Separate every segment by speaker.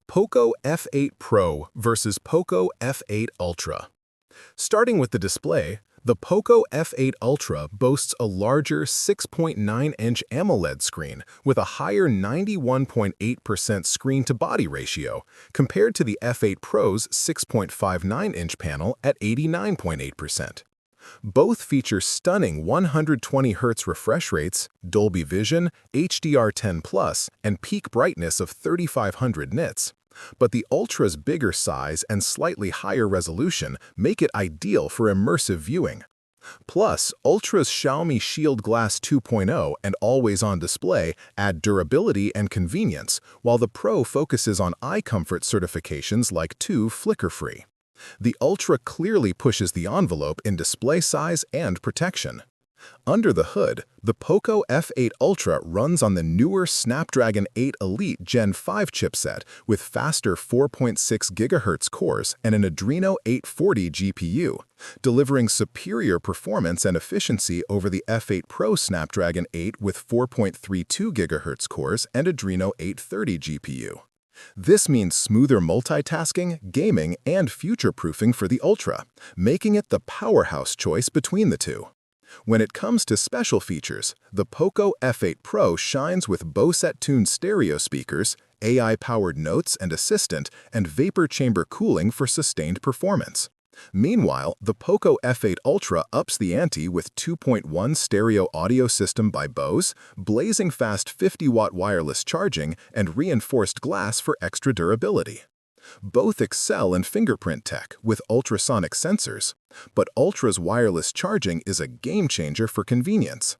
Speaker 1: Poco F8 Pro versus Poco F8 Ultra. Starting with the display, the Poco F8 Ultra boasts a larger 6.9-inch AMOLED screen with a higher 91.8% screen-to-body ratio compared to the F8 Pro's 6.59-inch panel at 89.8%. Both feature stunning 120 Hz refresh rates, Dolby Vision, HDR10+, and peak brightness of 3500 nits. But the Ultra's bigger size and slightly higher resolution make it ideal for immersive viewing. Plus, Ultra's Xiaomi Shield Glass 2.0 and always-on display add durability and convenience, while the Pro focuses on eye comfort certifications like 2 flicker-free. The Ultra clearly pushes the envelope in display size and protection. Under the hood, the Poco F8 Ultra runs on the newer Snapdragon 8 Elite Gen 5 chipset with faster 4.6 GHz cores and an Adreno 840 GPU, delivering superior performance and efficiency over the F8 Pro Snapdragon 8 with 4.32 GHz cores and Adreno 830 GPU. This means smoother multitasking, gaming, and future-proofing for the Ultra, making it the powerhouse choice between the two. When it comes to special features, the Poco F8 Pro shines with Bose-tuned stereo speakers, AI-powered notes and assistant, and vapor chamber cooling for sustained performance. Meanwhile, the Poco F8 Ultra ups the ante with 2.1 stereo audio system by Bose, blazing fast 50-watt wireless charging, and reinforced glass for extra durability. Both excel in fingerprint tech with ultrasonic sensors, but Ultra's wireless charging is a game-changer for convenience.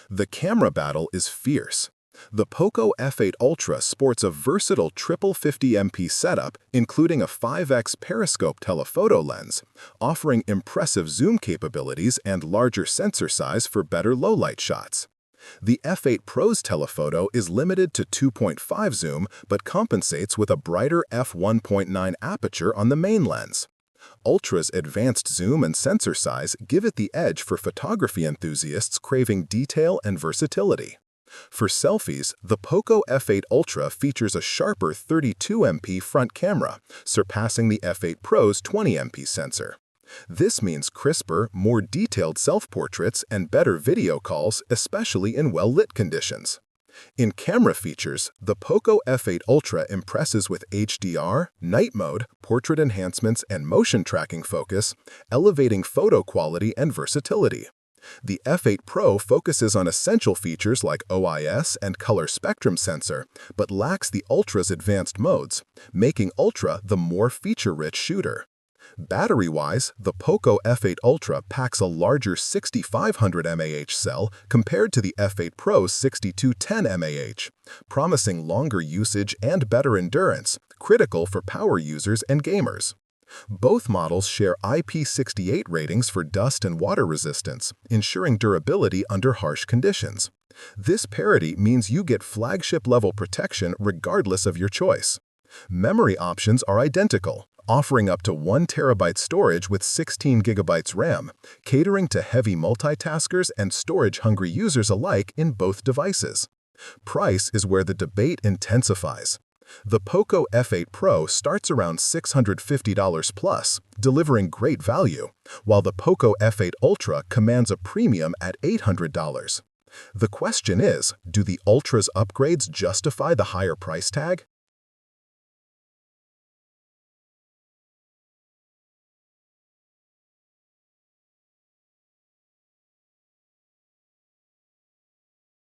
Speaker 1: The camera battle is fierce. The Poco F8 Ultra sports a versatile triple 50MP setup, including a 5x periscope telephoto lens, offering impressive zoom capabilities and larger sensor size for better low-light shots. The F8 Pro's telephoto is limited to 2.5 zoom but compensates with a brighter f1.9 aperture on the main lens. Ultra's advanced zoom and sensor size give it the edge for photography enthusiasts craving detail and versatility. For selfies, the Poco F8 Ultra features a sharper 32MP front camera, surpassing the F8 Pro's 20MP sensor. This means crisper, more detailed self-portraits and better video calls, especially in well-lit conditions. In camera features, the Poco F8 Ultra impresses with HDR, night mode, portrait enhancements, and motion tracking focus, elevating photo quality and versatility. The F8 Pro focuses on essential features like OIS and color spectrum sensor, but lacks the Ultra's advanced modes, making Ultra the more feature-rich shooter. Battery-wise, the Poco F8 Ultra packs a larger 6500 mAh cell compared to the F8 Pro's 6210 mAh, promising longer usage and better endurance, critical for power users and gamers. Both models share IP68 ratings for dust and water resistance, ensuring durability under harsh conditions. This parity means you get flagship-level protection regardless of your choice. Memory options are identical, offering up to 1 TB storage with 16 GB RAM, catering to heavy multitaskers and storage-hungry users alike in both devices. Price is where the debate intensifies. The Poco F8 Pro starts around $650 plus, delivering great value, while the Poco F8 Ultra commands a premium at $800. The question is, do the Ultra's upgrades justify the higher price tag?